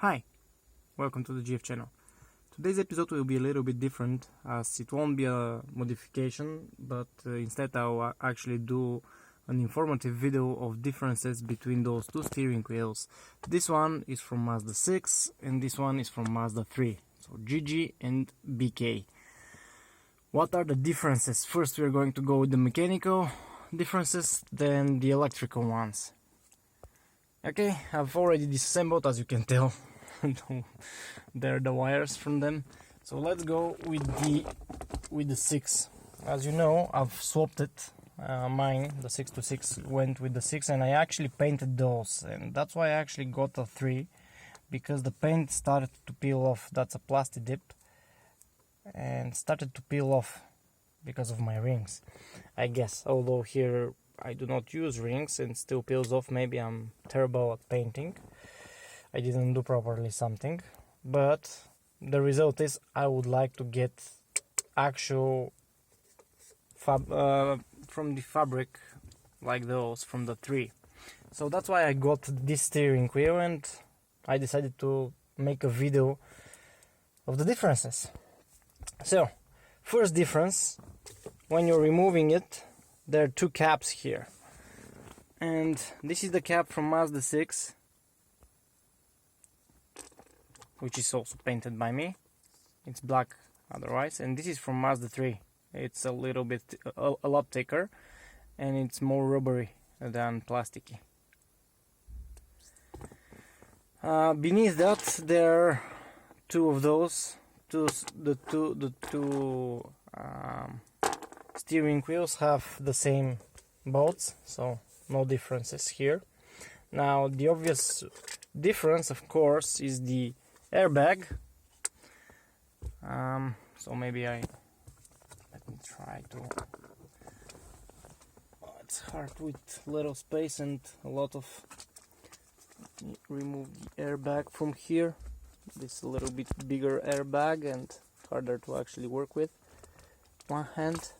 Hi, welcome to the GF channel. Today's episode will be a little bit different as it won't be a modification, but instead I'll actually do an informative video of differences between those two steering wheels. This one is from Mazda 6 and this one is from Mazda 3, so GG and BK. What are the differences? First we're going to go with the mechanical differences, then the electrical ones. Okay, I've already disassembled, as you can tell. There are the wires from them. So let's go with the 6. As you know, I've swapped it. Mine, the 6 to 6, went with the 6, and I actually painted those, and that's why I actually got a 3, because the paint started to peel off. That's a plastic dip, and started to peel off because of my rings, I guess. Although here I do not use rings and still peels off. Maybe I'm terrible at painting. I didn't do properly something, but the result is I would like to get actual from the fabric like those from the 3. So that's why I got this steering wheel, and I decided to make a video of the differences. So first difference, when you're removing it, there are two caps here, and this is the cap from Mazda 6, which is also painted by me. It's black otherwise, and this is from Mazda 3. It's a little bit, a lot thicker, and it's more rubbery than plasticky. Beneath that, there are two of those. The two steering wheels have the same bolts, so no differences here. Now, the obvious difference, of course, is the airbag. So maybe let me try to. Oh, it's hard with little space and a lot of. Let me remove the airbag from here. This is a little bit bigger airbag and harder to actually work with. One hand.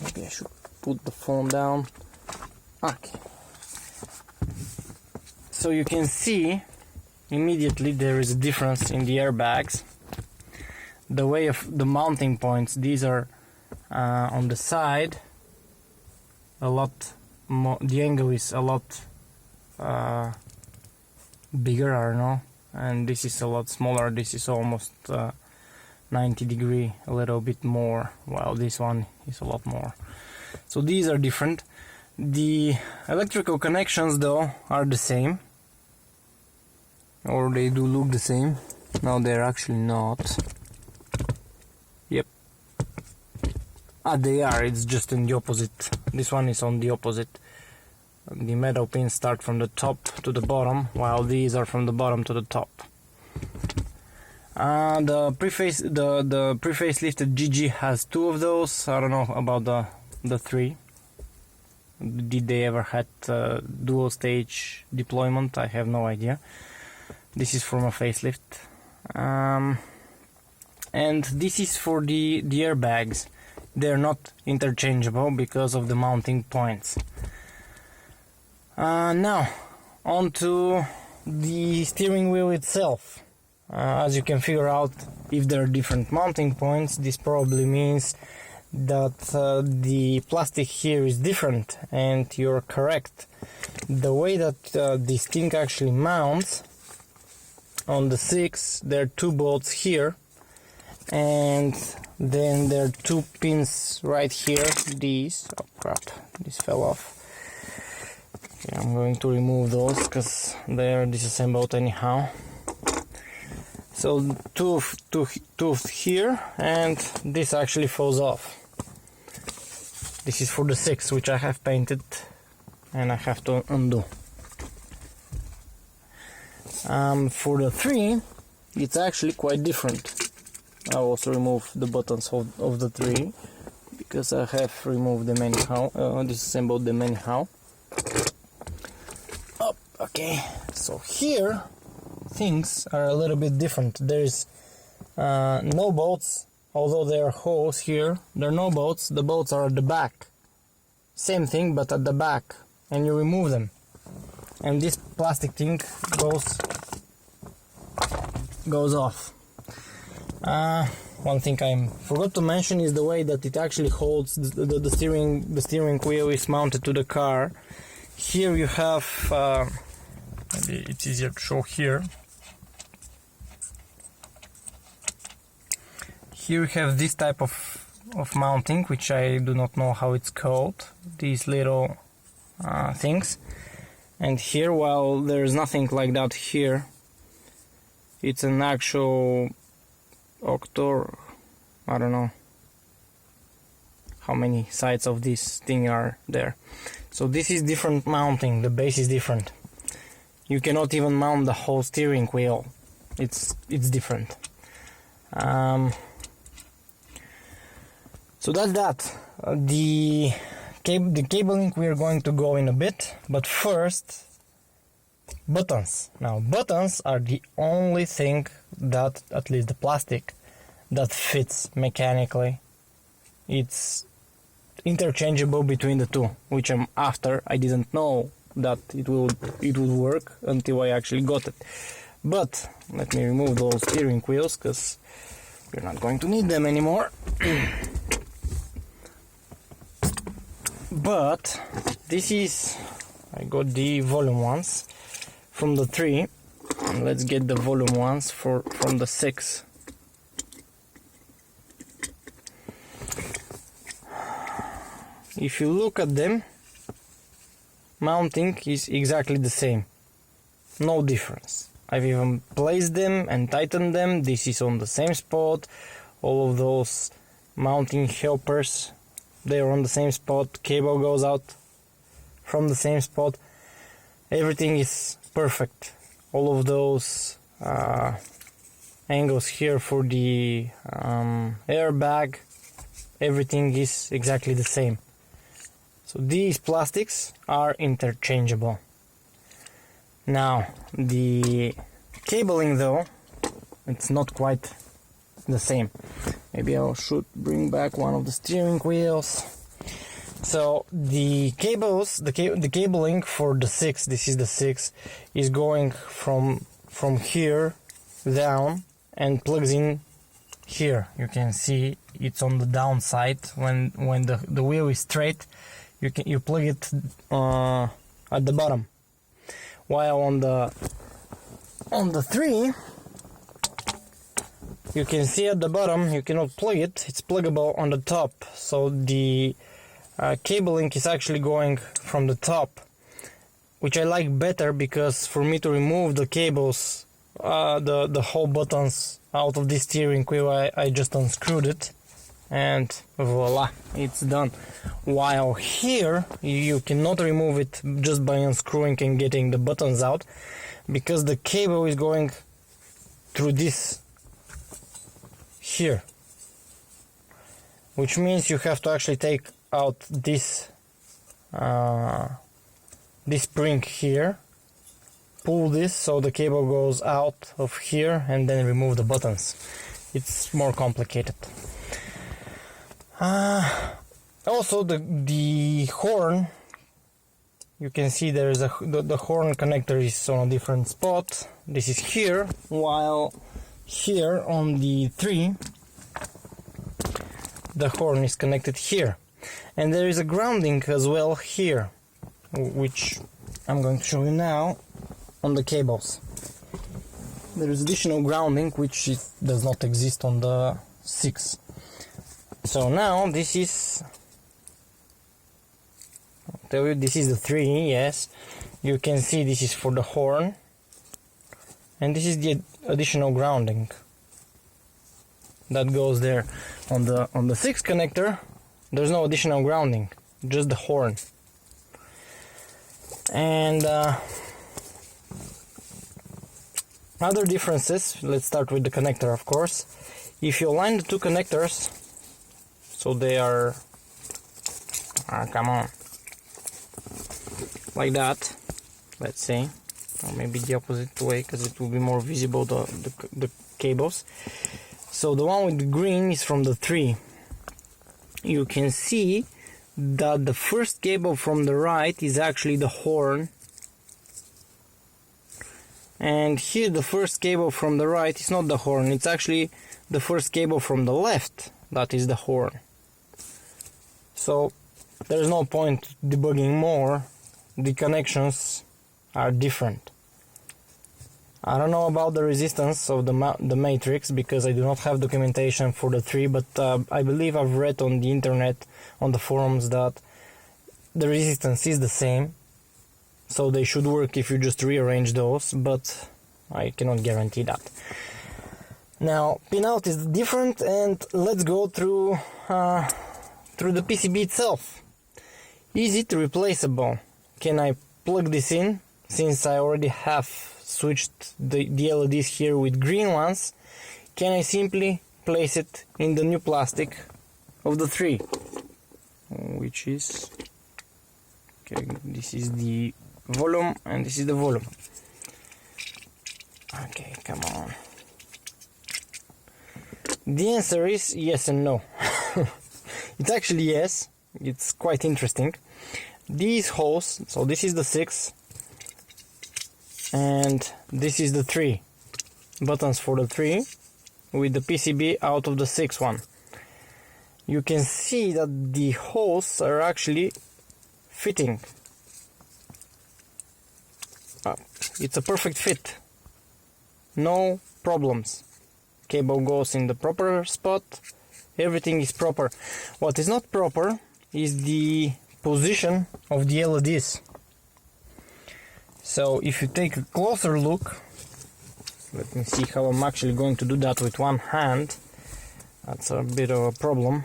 Maybe I should put the phone down. Okay. So you can see immediately there is a difference in the airbags. The way of the mounting points, these are on the side a lot more, the angle is a lot bigger, I don't know, and this is a lot smaller. This is almost 90 degree, a little bit more, while this one is a lot more. So these are different. The electrical connections though are the same, or they do look the same. No, they're actually not. Yep. They are, it's just in the opposite. This one is on the opposite. The metal pins start from the top to the bottom, while these are from the bottom to the top. The pre-facelifted GG has 2 of those. I don't know about the 3. Did they ever had dual stage deployment? I have no idea. This is from a facelift. And this is for the airbags. They're not interchangeable because of the mounting points. Now, onto the steering wheel itself. As you can figure out, if there are different mounting points, this probably means that the plastic here is different, and you're correct. The way that this thing actually mounts on the 6, there are 2 bolts here, and then there are 2 pins right here. These, oh crap, this fell off. Okay, I'm going to remove those because they are disassembled anyhow. So two here, and this actually falls off. This is for the 6, which I have painted, and I have to undo. For the 3, it's actually quite different. I'll also remove the buttons of the 3, because I have removed them anyhow, disassembled them anyhow. Oh, okay, so here things are a little bit different. There's no bolts, although there are holes here. There are no bolts. The bolts are at the back. Same thing, but at the back, and you remove them. and this plastic thing goes off. One thing I forgot to mention is the way that it actually holds the steering wheel is mounted to the car. Here you have, maybe it's easier to show here. Here you have this type of mounting, which I do not know how it's called. These little things. And here, while there's nothing like that here, it's an actual octor, I don't know how many sides of this thing are there. So this is different mounting, the base is different. You cannot even mount the whole steering wheel. It's different. So that's that. The cabling we are going to go in a bit, but first, buttons. Now, buttons are the only thing that, at least the plastic, that fits mechanically. It's interchangeable between the two, which I'm after. I didn't know that it would work until I actually got it. But let me remove those steering wheels, because we're not going to need them anymore. But this is, I got the volume ones from the 3, and let's get the volume ones from the 6. If you look at them, mounting is exactly the same, no difference. I've even placed them and tightened them. This is on the same spot. All of those mounting helpers, they are on the same spot. Cable goes out from the same spot. Everything is perfect. All of those angles here for the airbag, everything is exactly the same. So these plastics are interchangeable. Now the cabling though, it's not quite the same. Maybe I should bring back one of the steering wheels. So the cables, the cabling for the 6, this is the 6, is going from here down and plugs in here. You can see it's on the downside. When the wheel is straight, you plug it at the bottom. While on the 3, you can see at the bottom you cannot plug it. It's pluggable on the top. So the cabling is actually going from the top, which I like better, because for me to remove the cables, the whole buttons out of this steering wheel, I just unscrewed it, and voila, it's done. While here you cannot remove it just by unscrewing and getting the buttons out, because the cable is going through this here, which means you have to actually take out this spring here, pull this so the cable goes out of here, and then remove the buttons. It's more complicated. Also the horn, you can see there is the horn connector is on a different spot. This is here, while here on the 3 the horn is connected here, and there is a grounding as well here, which I'm going to show you now on the cables. There is additional grounding which does not exist on the 6. So now this is, I'll tell you, this is the 3, yes. You can see this is for the horn, and this is the additional grounding that goes there. On the 6 connector, there's no additional grounding, just the horn. And other differences, let's start with the connector, of course. If you align the 2 connectors, so they are, come on, like that, let's say, or maybe the opposite way, because it will be more visible, the cables. So the one with the green is from the 3. You can see that the first cable from the right is actually the horn, And here the first cable from the right is not the horn, it's actually the first cable from the left that is the horn. So there's no point debugging more, the connections are different. I don't know about the resistance of the matrix because I do not have documentation for the 3, but I believe I've read on the internet, on the forums, that the resistance is the same, so they should work if you just rearrange those, but I cannot guarantee that. Now, pinout is different, and let's go through the PCB itself. Is it replaceable? Can I plug this in? Since I already have switched the LEDs here with green ones, can I simply place it in the new plastic of the 3? Which is... okay, this is the volume and this is the volume. Okay, come on. The answer is yes and no. It's actually yes, it's quite interesting. These holes, so this is the 6 and this is the 3 buttons for the 3 with the PCB out of the 6 one. You can see that the holes are actually fitting. It's a perfect fit, no problems. Cable goes in the proper spot, everything is proper. What is not proper is the position of the LEDs. So if you take a closer look, let me see how I'm actually going to do that with one hand. That's a bit of a problem.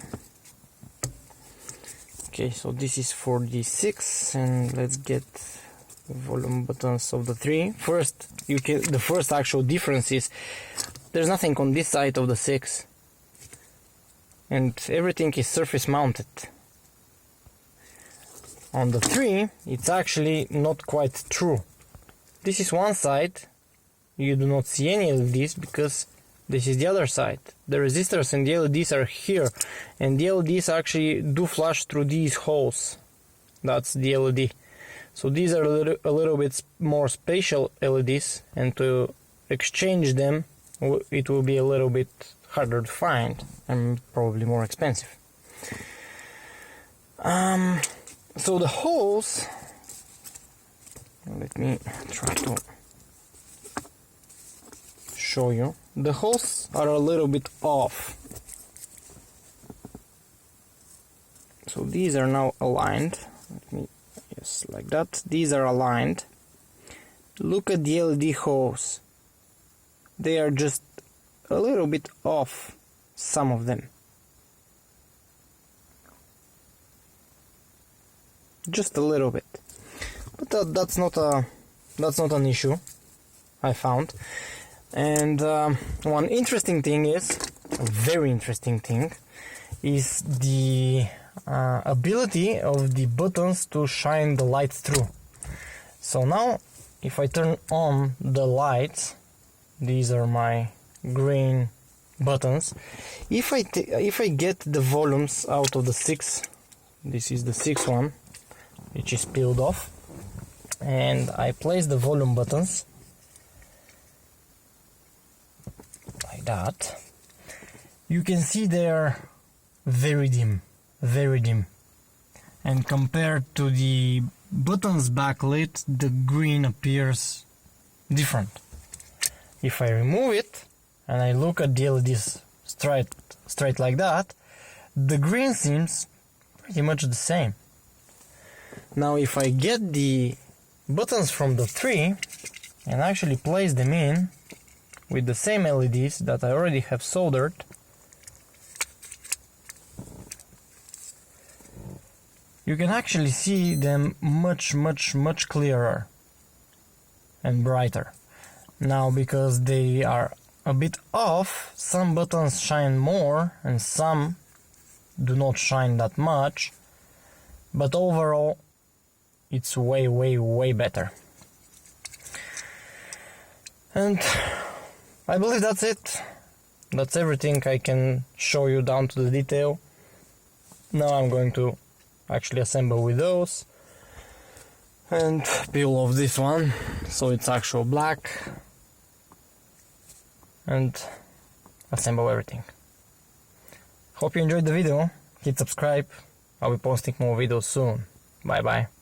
Okay, so this is for the 6, and let's get the volume buttons of the 3. First, the first actual difference is there's nothing on this side of the 6, and everything is surface mounted. On the 3, it's actually not quite true. This is one side, you do not see any LEDs because this is the other side. The resistors and the LEDs are here, and the LEDs actually do flash through these holes. That's the LED. So these are a little bit more spatial LEDs, and to exchange them it will be a little bit harder to find and probably more expensive. So the holes, let me try to show you. The holes are a little bit off. So these are now aligned. Let me, yes, like that. These are aligned. Look at the LED holes. They are just a little bit off, some of them. Just a little bit. But that's not an issue, I found. And one interesting thing is, a very interesting thing, is the ability of the buttons to shine the light through. So now, if I turn on the lights, these are my green buttons. If I get the volumes out of the 6, this is the 6 one, which is peeled off, and I place the volume buttons like that, you can see they are very dim, and compared to the buttons backlit, the green appears different. If I remove it and I look at the LEDs straight like that, the green seems pretty much the same. Now if I get the buttons from the 3 and actually place them in with the same LEDs that I already have soldered, you can actually see them much clearer and brighter. Now, because they are a bit off, some buttons shine more and some do not shine that much, but overall it's way better. And I believe that's it. That's everything I can show you down to the detail. Now I'm going to actually assemble with those and peel off this one so it's actual black, and assemble everything. Hope you enjoyed the video. Hit subscribe. I'll be posting more videos soon. Bye bye.